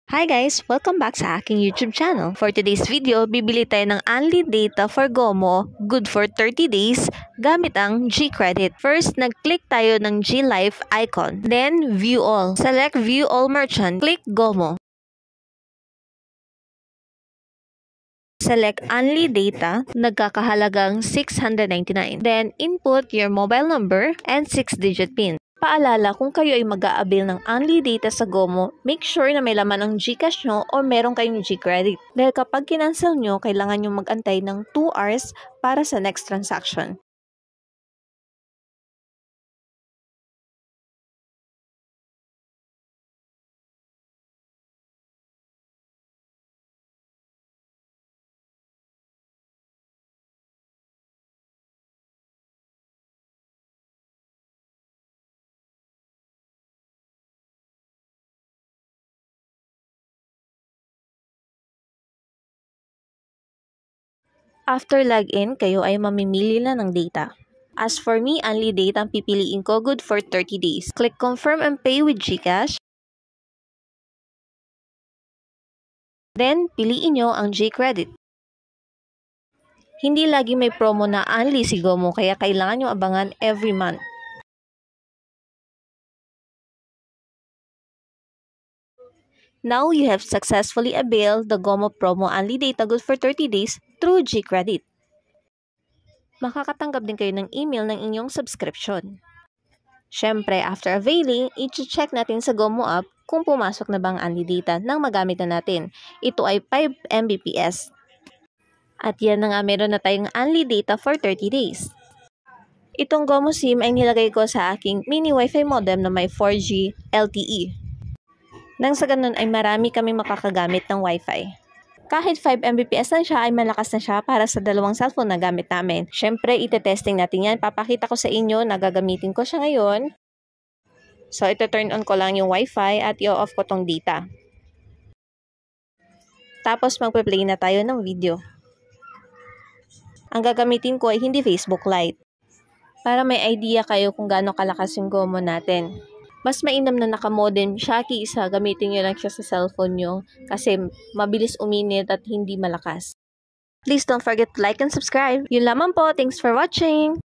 Hi guys! Welcome back sa aking YouTube channel. For today's video, bibili tayo ng unlimited data for GOMO, good for 30 days, gamit ang G-Credit. First, nag-click tayo ng G-Life icon. Then, View All. Select View All Merchant. Click GOMO. Select Unlimited Data, nagkakahalagang 699. Then, input your mobile number and 6-digit PIN. Paalala, kung kayo ay mag-a-avail ng unlimited data sa GOMO, make sure na may laman ang GCash nyo o meron kayong G-Credit. Dahil kapag kinancel nyo, kailangan nyo mag-antay ng 2 hours para sa next transaction. After login, kayo ay mamimili na ng data. As for me, unlimited data ang pipiliin ko, good for 30 days. Click Confirm and Pay with GCash. Then, piliin nyo ang G-Credit. Hindi lagi may promo na unli si GOMO, kaya kailangan nyo abangan every month. Now, you have successfully availed the GOMO promo unlimited data good for 30 days through G-Credit. Makakatanggap din kayo ng email ng inyong subscription. Siyempre, after availing, i-check natin sa GOMO app kung pumasok na bang unlimited data nang magamit na natin. Ito ay 5 Mbps. At yan na nga, meron na tayong unlimited data for 30 days. Itong GOMO SIM ay nilagay ko sa aking mini Wi-Fi modem na may 4G LTE. Nang sa ganun ay marami kaming makakagamit ng Wi-Fi. Kahit 5 Mbps lang siya ay malakas na siya para sa dalawang cellphone na gamit namin. Siyempre, ite-testing natin yan. Papakita ko sa inyo na gagamitin ko siya ngayon. So, ito-turn on ko lang yung Wi-Fi at i-off ko tong data. Tapos, magpe-play na tayo ng video. Ang gagamitin ko ay hindi Facebook Lite. Para may idea kayo kung gaano kalakas yung GOMO natin. Mas mainam na naka-modem siya kaysa gamitin nyo lang siya sa cellphone nyo kasi mabilis uminit at hindi malakas. Please don't forget to like and subscribe. Yun lamang po. Thanks for watching!